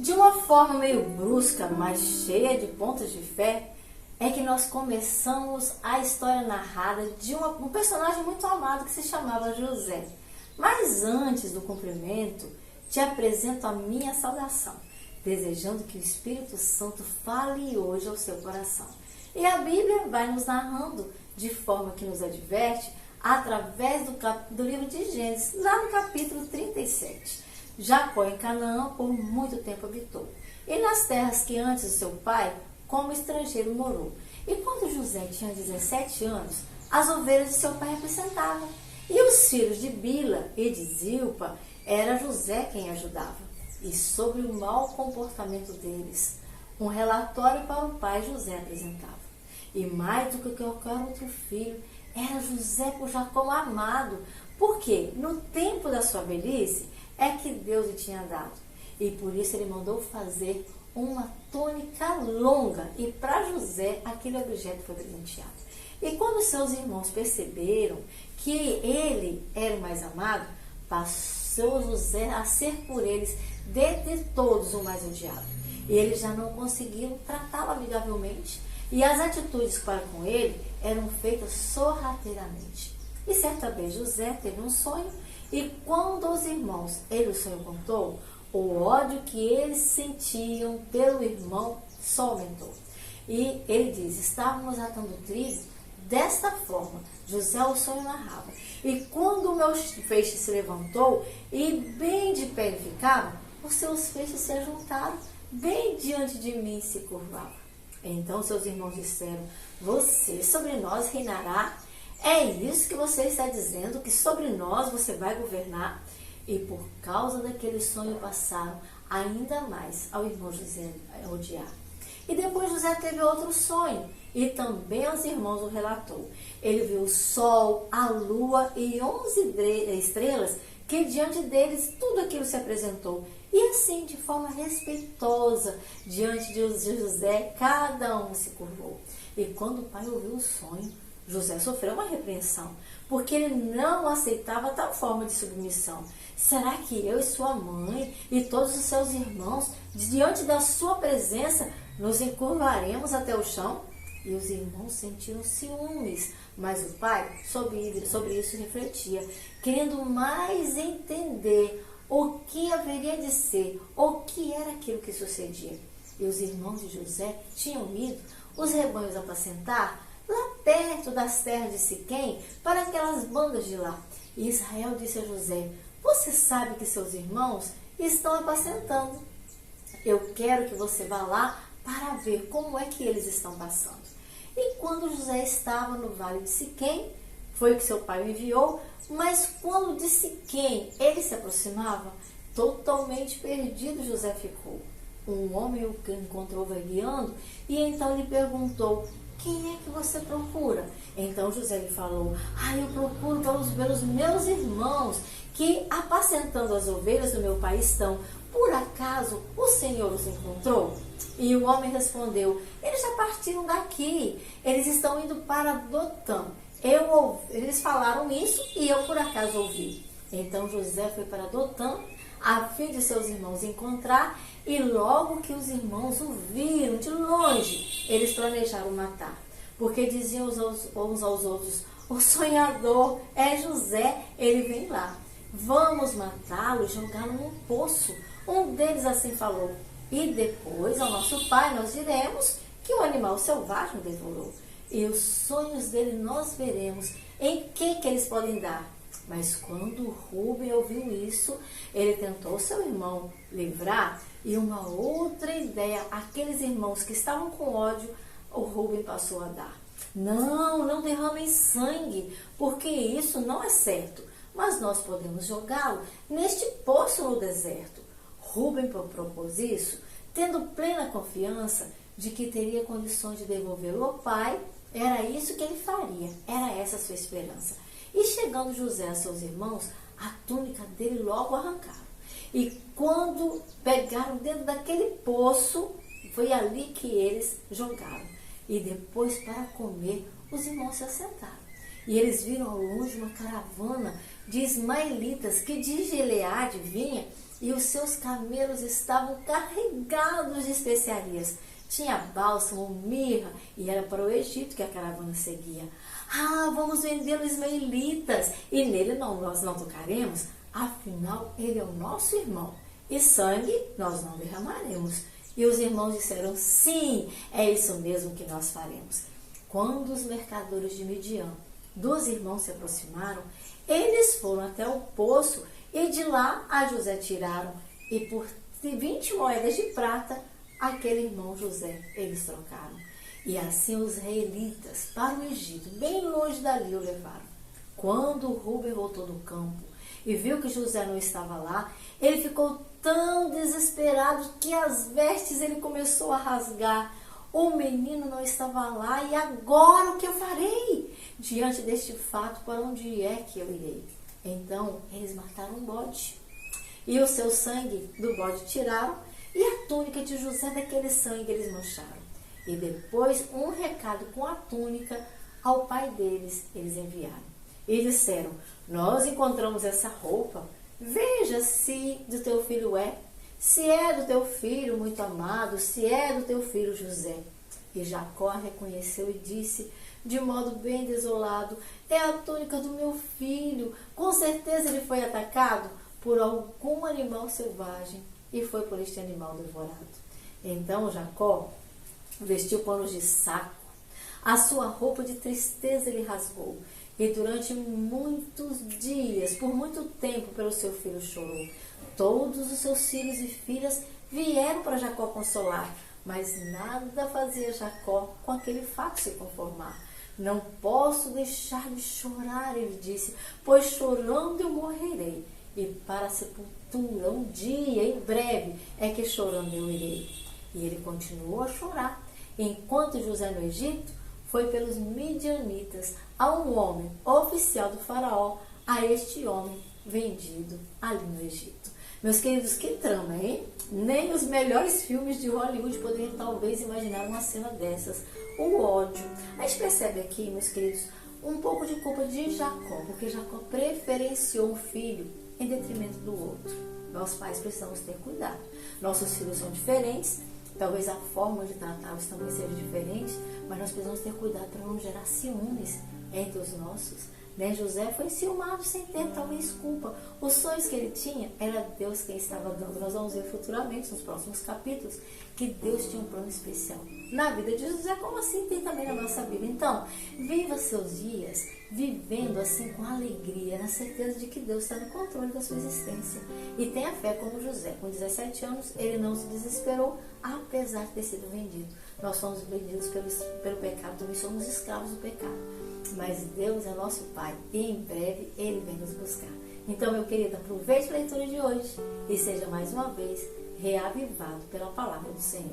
De uma forma meio brusca, mas cheia de pontos de fé, é que nós começamos a história narrada de um personagem muito amado que se chamava José. Mas antes do cumprimento, te apresento a minha saudação, desejando que o Espírito Santo fale hoje ao seu coração. E a Bíblia vai nos narrando de forma que nos adverte através do livro de Gênesis, lá no capítulo 37. Jacó em Canaã por muito tempo habitou, e nas terras que antes o seu pai, como estrangeiro, morou. E quando José tinha 17 anos, as ovelhas de seu pai apacentavam. E os filhos de Bila e de Zilpa, era José quem ajudava. E sobre o mau comportamento deles, um relatório para o pai José apresentava. E mais do que qualquer outro filho, era José por Jacó amado, porque no tempo da sua velhice é que Deus lhe tinha dado. E por isso ele mandou fazer uma túnica longa, e para José aquele objeto foi presenteado. E quando seus irmãos perceberam que ele era o mais amado, passou José a ser por eles, dentre todos, o mais odiado. E eles já não conseguiram tratá-lo amigavelmente, e as atitudes para com ele eram feitas sorrateiramente. E certa vez José teve um sonho, e quando aos irmãos ele o sonho contou, o ódio que eles sentiam pelo irmão só aumentou. E ele diz: estávamos atando trigo desta forma, José o sonho narrava. E quando o meu feixe se levantou e bem de pé ele ficava, os seus feixes se ajuntaram, bem diante de mim se curvava. Então seus irmãos disseram: você sobre nós reinará? É isso que você está dizendo, que sobre nós você vai governar? E por causa daquele sonho passaram ainda mais ao irmão José a odiar. E depois José teve outro sonho, e também aos irmãos o relatou. Ele viu o sol, a lua e 11 estrelas, que diante deles tudo aquilo se apresentou. E assim, de forma respeitosa, diante de José, cada um se curvou. E quando o pai ouviu o sonho, José sofreu uma repreensão, porque ele não aceitava tal forma de submissão. Será que eu e sua mãe e todos os seus irmãos, diante da sua presença, nos encurvaremos até o chão? E os irmãos sentiram ciúmes, mas o pai sobre isso refletia, querendo mais entender o que haveria de ser, o que era aquilo que sucedia. E os irmãos de José tinham ido os rebanhos apacentar lá perto das terras de Siquém, para aquelas bandas de lá. E Israel disse a José: você sabe que seus irmãos estão apacentando. Eu quero que você vá lá para ver como é que eles estão passando. E quando José estava no vale de Siquém, foi o que seu pai o enviou, mas quando de Siquém ele se aproximava, totalmente perdido José ficou. Um homem o encontrou vagueando, e então lhe perguntou: quem é que você procura? Então José lhe falou: eu procuro pelos meus irmãos, que apacentando as ovelhas do meu pai estão. Por acaso o Senhor os encontrou? E o homem respondeu: eles já partiram daqui, eles estão indo para Dotã. Eles falaram isso e eu por acaso ouvi. Então José foi para Dotã, a fim de seus irmãos encontrar, e logo que os irmãos o viram de longe, eles planejaram matar, porque diziam uns aos outros: o sonhador é José, ele vem lá, vamos matá-lo e jogá-lo num poço. Um deles assim falou: e depois ao nosso pai nós diremos que o animal selvagem o devorou, e os sonhos dele nós veremos em que eles podem dar. Mas quando Rúben ouviu isso, ele tentou seu irmão livrar, e uma outra ideia, aqueles irmãos que estavam com ódio, o Rúben passou a dar: não derramem sangue, porque isso não é certo, mas nós podemos jogá-lo neste poço no deserto. Rúben propôs isso, tendo plena confiança de que teria condições de devolvê-lo ao pai. Era isso que ele faria, era essa a sua esperança. E chegando José a seus irmãos, a túnica dele logo arrancaram. E quando pegaram dentro daquele poço, foi ali que eles jogaram. E depois, para comer, os irmãos se assentaram. E eles viram ao longe uma caravana de ismaelitas que de Gileade vinha, e os seus camelos estavam carregados de especiarias. Tinha bálsamo, mirra, e era para o Egito que a caravana seguia. Ah, vamos vendê-lo ismaelitas, e nele nós não tocaremos, afinal ele é o nosso irmão, e sangue nós não derramaremos. E os irmãos disseram, sim, é isso mesmo que nós faremos. Quando os mercadores de Midian, dos irmãos, se aproximaram, eles foram até o poço e de lá a José tiraram, e por 20 moedas de prata, aquele irmão José, eles trocaram. E assim os israelitas para o Egito, bem longe dali, o levaram. Quando Rúben voltou do campo e viu que José não estava lá, ele ficou tão desesperado que as vestes ele começou a rasgar. O menino não estava lá, e agora o que eu farei? Diante deste fato, para onde é que eu irei? Então eles mataram um bode, e o seu sangue do bode tiraram, e a túnica de José daquele sangue eles mancharam. E depois um recado com a túnica ao pai deles eles enviaram. E disseram, nós encontramos essa roupa, veja se do teu filho é, se é do teu filho muito amado, se é do teu filho José. E Jacó reconheceu e disse, de modo bem desolado, é a túnica do meu filho, com certeza ele foi atacado por algum animal selvagem, e foi por este animal devorado. Então Jacó vestiu panos de saco, a sua roupa de tristeza ele rasgou, e durante muitos dias, por muito tempo, pelo seu filho chorou. Todos os seus filhos e filhas vieram para Jacó consolar, mas nada fazia Jacó com aquele fato se conformar. Não posso deixar de chorar, ele disse, pois chorando eu morrerei, e para a sepultura um dia, em breve, é que chorando eu irei. E ele continuou a chorar. Enquanto José no Egito, foi pelos midianitas a um homem, oficial do faraó, a este homem vendido ali no Egito. Meus queridos, que trama, hein? Nem os melhores filmes de Hollywood poderiam talvez imaginar uma cena dessas. O ódio. A gente percebe aqui, meus queridos, um pouco de culpa de Jacó, porque Jacó preferenciou um filho em detrimento do outro. Nós pais precisamos ter cuidado. Nossos filhos são diferentes, talvez a forma de tratá-los também seja diferente, mas nós precisamos ter cuidado para não gerar ciúmes entre os nossos. José foi ciumado sem ter talvez culpa. Os sonhos que ele tinha, era Deus quem estava dando. Nós vamos ver futuramente, nos próximos capítulos, que Deus tinha um plano especial na vida de José, como assim tem também na nossa vida. Então, viva seus dias vivendo assim com alegria, na certeza de que Deus está no controle da sua existência. E tenha fé como José. Com 17 anos, ele não se desesperou, apesar de ter sido vendido. Nós somos vendidos pelo pecado, também somos escravos do pecado. Mas Deus é nosso Pai, e em breve Ele vem nos buscar. Então, meu querido, aproveite a leitura de hoje e seja mais uma vez reavivado pela palavra do Senhor.